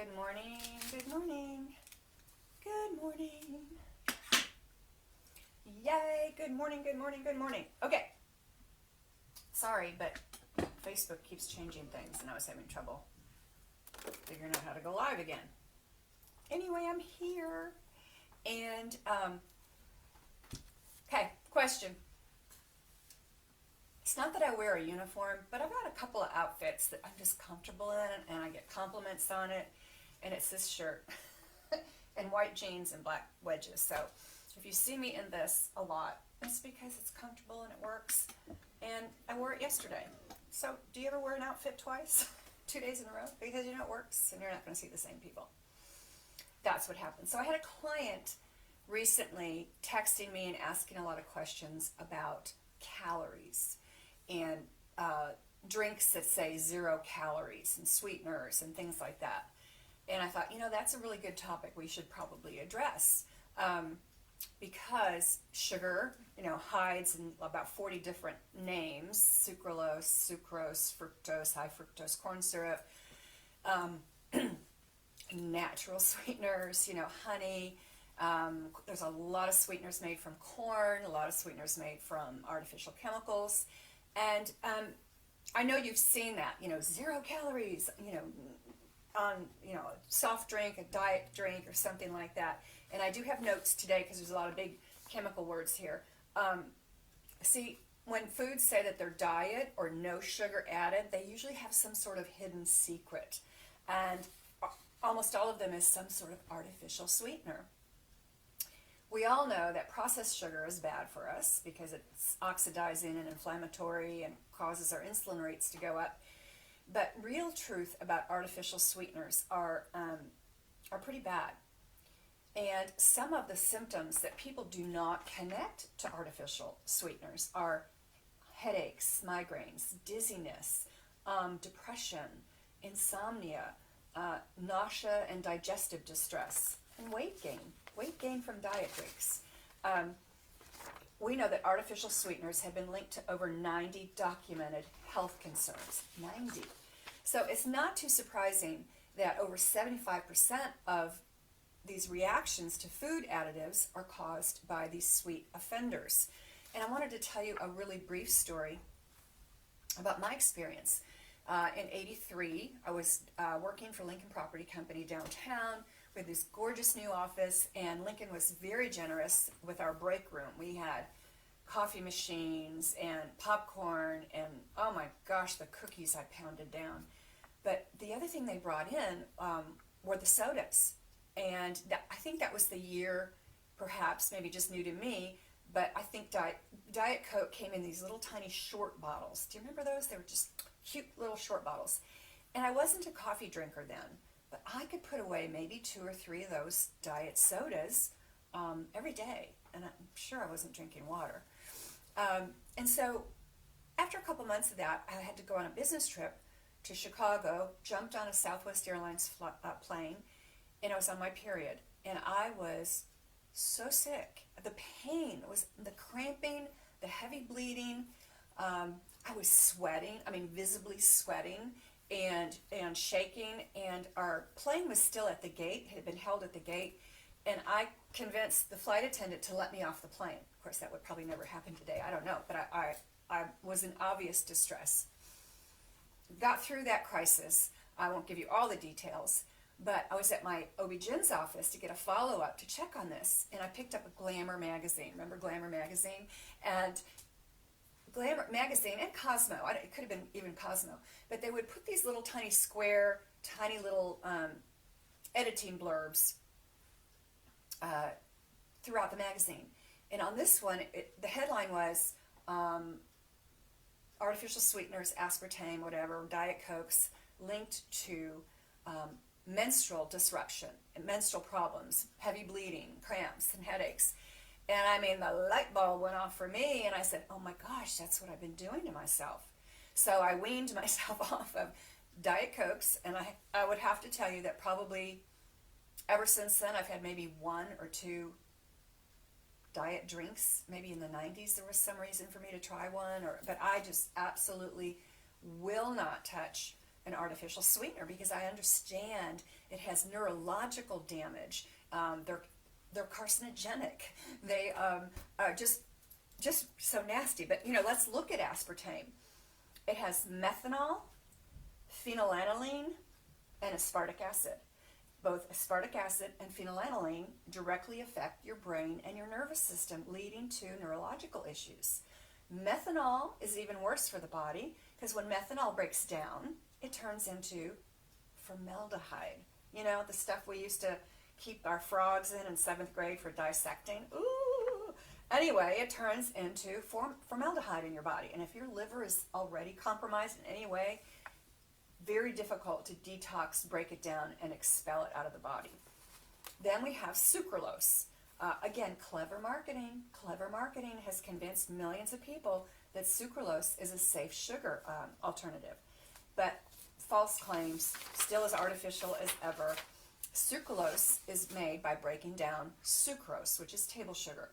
Good morning, good morning, good morning. Yay, good morning, good morning, good morning. Okay, sorry, but Facebook keeps changing things and I was having trouble figuring out how to go live again. Anyway, I'm here. And, okay, question. It's not that I wear a uniform, but I've got a couple of outfits that I'm just comfortable in and I get compliments on it. And it's this shirt and white jeans and black wedges. So if you see me in this a lot, it's because it's comfortable and it works. And I wore it yesterday. So do you ever wear an outfit twice, 2 days in a row? Because you know it works and you're not going to see the same people. That's what happened. So I had a client recently texting me and asking a lot of questions about calories and drinks that say 0 calories and sweeteners and things like that. And I thought, that's a really good topic we should probably address because sugar, hides in about 40 different names: sucralose, sucrose, fructose, high fructose corn syrup, natural sweeteners, honey. There's a lot of sweeteners made from corn, a lot of sweeteners made from artificial chemicals. And I know you've seen that, 0 calories, on, a soft drink, a diet drink, or something like that. And I do have notes today because there's a lot of big chemical words here. See, when foods say that they're diet or no sugar added, they usually have some sort of hidden secret. And almost all of them is some sort of artificial sweetener. We all know that processed sugar is bad for us because it's oxidizing and inflammatory and causes our insulin rates to go up. But real truth about artificial sweeteners are pretty bad. And some of the symptoms that people do not connect to artificial sweeteners are headaches, migraines, dizziness, depression, insomnia, nausea and digestive distress, and weight gain from diet drinks. We know that artificial sweeteners have been linked to over 90 documented health concerns. 90. So it's not too surprising that over 75% of these reactions to food additives are caused by these sweet offenders. And I wanted to tell you a really brief story about my experience. In '83, I was working for Lincoln Property Company downtown with this gorgeous new office, and Lincoln was very generous with our break room. We had coffee machines and popcorn and, oh my gosh, the cookies I pounded down. But the other thing they brought in were the sodas. And I think that was the year, perhaps, maybe just new to me, but I think Diet Coke came in these little tiny short bottles. Do you remember those? They were just cute little short bottles. And I wasn't a coffee drinker then, but I could put away maybe 2 or 3 of those diet sodas every day. And I'm sure I wasn't drinking water. And so after a couple months of that, I had to go on a business trip to Chicago, jumped on a Southwest Airlines plane, and I was on my period. And I was so sick. The pain, the cramping, the heavy bleeding. I was sweating, visibly sweating and shaking. And our plane was still at the gate, had been held at the gate. And I convinced the flight attendant to let me off the plane. Of course, that would probably never happen today. I don't know. But I was in obvious distress. Got through that crisis. I won't give you all the details. But I was at my OB-GYN's office to get a follow-up to check on this. And I picked up a Glamour magazine. Remember Glamour magazine? And Glamour magazine and Cosmo. It could have been even Cosmo. But they would put these little tiny square, tiny little editing blurbs throughout the magazine. And on this one, the headline was artificial sweeteners, aspartame, whatever, Diet Cokes linked to menstrual disruption, and menstrual problems, heavy bleeding, cramps, and headaches. And the light bulb went off for me, and I said, oh my gosh, that's what I've been doing to myself. So I weaned myself off of Diet Cokes, and I would have to tell you that probably ever since then, I've had maybe 1 or 2 diet drinks. Maybe in the 90s there was some reason for me to try one, but I just absolutely will not touch an artificial sweetener because I understand it has neurological damage. They're carcinogenic. They are just so nasty. But let's look at aspartame. It has methanol, phenylalanine, and aspartic acid. Both aspartic acid and phenylalanine directly affect your brain and your nervous system, leading to neurological issues. Methanol is even worse for the body because when methanol breaks down, it turns into formaldehyde. The stuff we used to keep our frogs in 7th grade for dissecting. Ooh! Anyway, it turns into formaldehyde in your body. And if your liver is already compromised in any way, very difficult to detox, break it down, and expel it out of the body. Then we have sucralose. Again, clever marketing. Clever marketing has convinced millions of people that sucralose is a safe sugar alternative. But false claims, still as artificial as ever. Sucralose is made by breaking down sucrose, which is table sugar.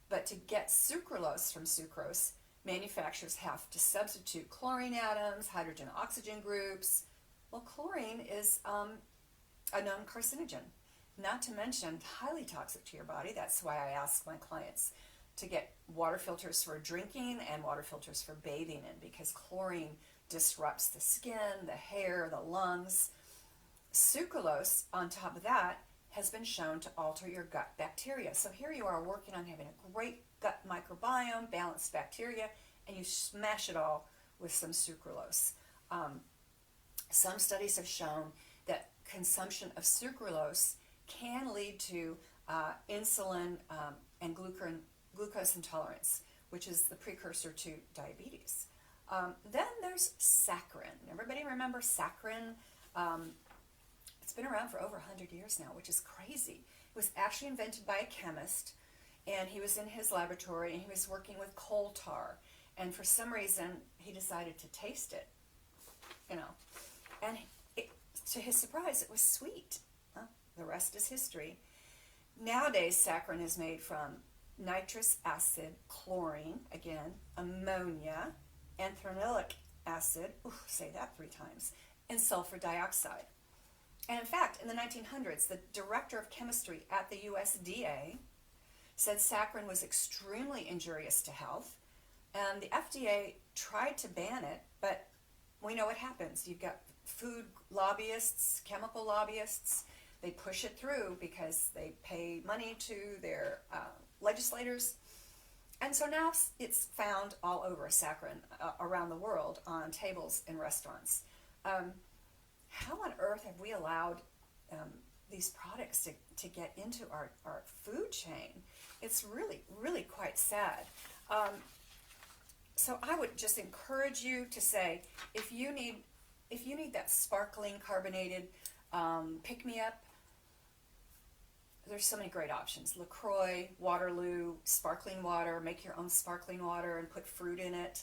But to get sucralose from sucrose, manufacturers have to substitute chlorine atoms, hydrogen-oxygen groups. Well, chlorine is a known carcinogen, not to mention highly toxic to your body. That's why I ask my clients to get water filters for drinking and water filters for bathing in, because chlorine disrupts the skin, the hair, the lungs. Sucralose, on top of that, has been shown to alter your gut bacteria. So here you are working on having a great gut microbiome, balanced bacteria, and you smash it all with some sucralose. Some studies have shown that consumption of sucralose can lead to insulin and glucose intolerance, which is the precursor to diabetes. Then there's saccharin. Everybody remember saccharin? It's been around for over 100 years now, which is crazy. It was actually invented by a chemist, and he was in his laboratory, and he was working with coal tar. And for some reason, he decided to taste it, And to his surprise, it was sweet. The rest is history. Nowadays, saccharin is made from nitrous acid, chlorine, again, ammonia, anthranilic acid, say that 3 times, and sulfur dioxide. And in fact, in the 1900s, the director of chemistry at the USDA said saccharin was extremely injurious to health, and the FDA tried to ban it, but we know what happens. You've got food lobbyists, chemical lobbyists. They push it through because they pay money to their legislators. And so now it's found all over, saccharin, around the world on tables in restaurants. How on earth have we allowed these products to get into our food chain? It's really, really quite sad. So I would just encourage you to say, if you need that sparkling carbonated pick-me-up, there's so many great options. LaCroix, Waterloo, sparkling water. Make your own sparkling water and put fruit in it.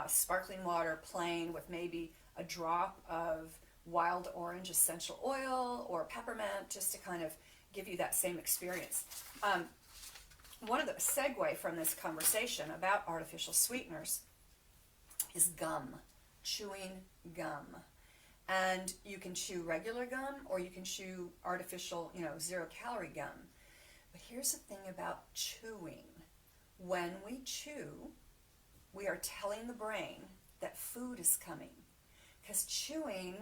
Sparkling water plain with maybe a drop of wild orange essential oil or peppermint, just to kind of give you that same experience. One of the segue from this conversation about artificial sweeteners is gum, chewing gum. And you can chew regular gum or you can chew artificial, 0-calorie gum. But here's the thing about chewing. When we chew, we are telling the brain that food is coming. Because chewing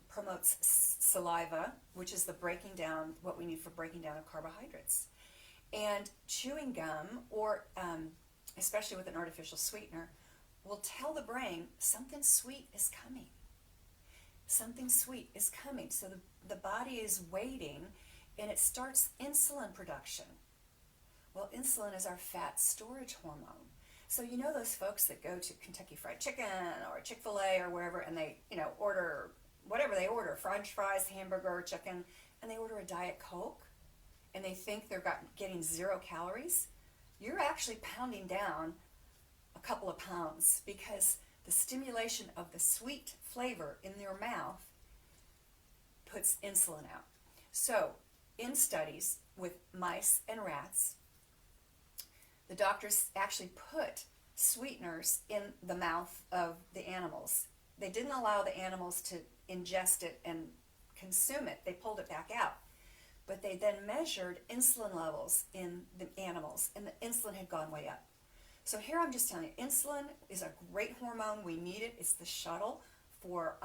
promotes saliva, which is the breaking down, what we need for breaking down of carbohydrates. And chewing gum, or especially with an artificial sweetener, will tell the brain something sweet is coming. Something sweet is coming. So the body is waiting, and it starts insulin production. Well, insulin is our fat storage hormone. So those folks that go to Kentucky Fried Chicken or Chick-fil-A or wherever, and they order whatever they order, French fries, hamburger, chicken, and they order a Diet Coke, and they think they're getting 0 calories, you're actually pounding down a couple of pounds, because the stimulation of the sweet flavor in your mouth puts insulin out. So in studies with mice and rats, the doctors actually put sweeteners in the mouth of the animals they didn't allow the animals to ingest it and consume it. They pulled it back out. But they then measured insulin levels in the animals, and the insulin had gone way up. So here I'm just telling you, insulin is a great hormone. We need it. It's the shuttle for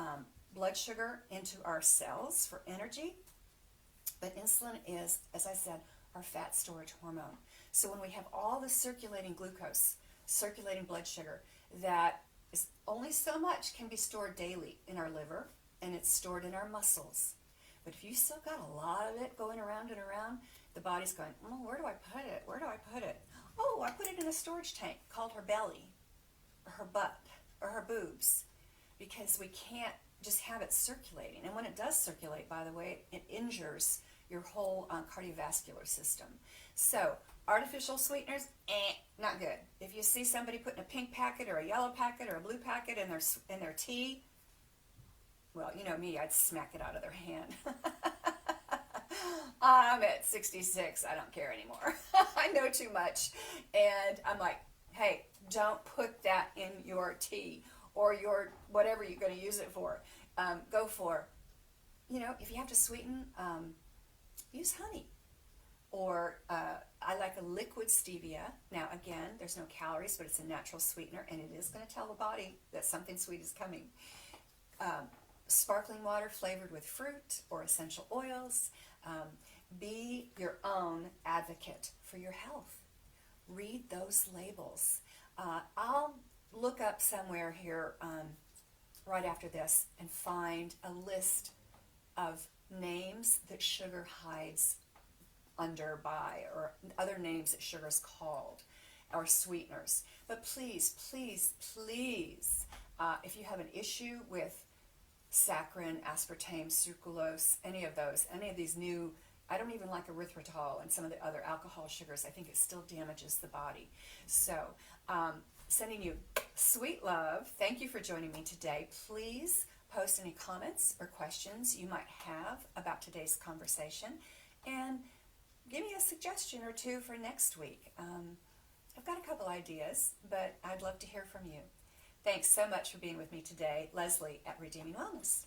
blood sugar into our cells for energy. But insulin is, as I said, our fat storage hormone. So when we have all the circulating glucose, circulating blood sugar, that is only so much can be stored daily in our liver, and it's stored in our muscles. But if you still got a lot of it going around and around, the body's going, oh, where do I put it? Where do I put it? Oh, I put it in a storage tank called her belly, or her butt, or her boobs, because we can't just have it circulating. And when it does circulate, by the way, it injures your whole cardiovascular system. So artificial sweeteners, not good. If you see somebody putting a pink packet or a yellow packet or a blue packet in their tea, well, you know me, I'd smack it out of their hand. I'm at 66. I don't care anymore. I know too much. And I'm like, hey, don't put that in your tea or your whatever you're going to use it for. Go for, if you have to sweeten, use honey. Or I like a liquid stevia. Now, again, there's no calories, but it's a natural sweetener, and it is going to tell the body that something sweet is coming. Sparkling water flavored with fruit or essential oils. Be your own advocate for your health. Read those labels. I'll look up somewhere here right after this and find a list of names that sugar hides under by, or other names that sugar is called, or sweeteners. But please, please, please, if you have an issue with saccharin, aspartame, sucralose, any of these new, I don't even like erythritol and some of the other alcohol sugars. I think it still damages the body. So, sending you sweet love. Thank you for joining me today. Please post any comments or questions you might have about today's conversation, and give me a suggestion or two for next week. I've got a couple ideas, but I'd love to hear from you. Thanks so much for being with me today. Leslie at Redeeming Wellness.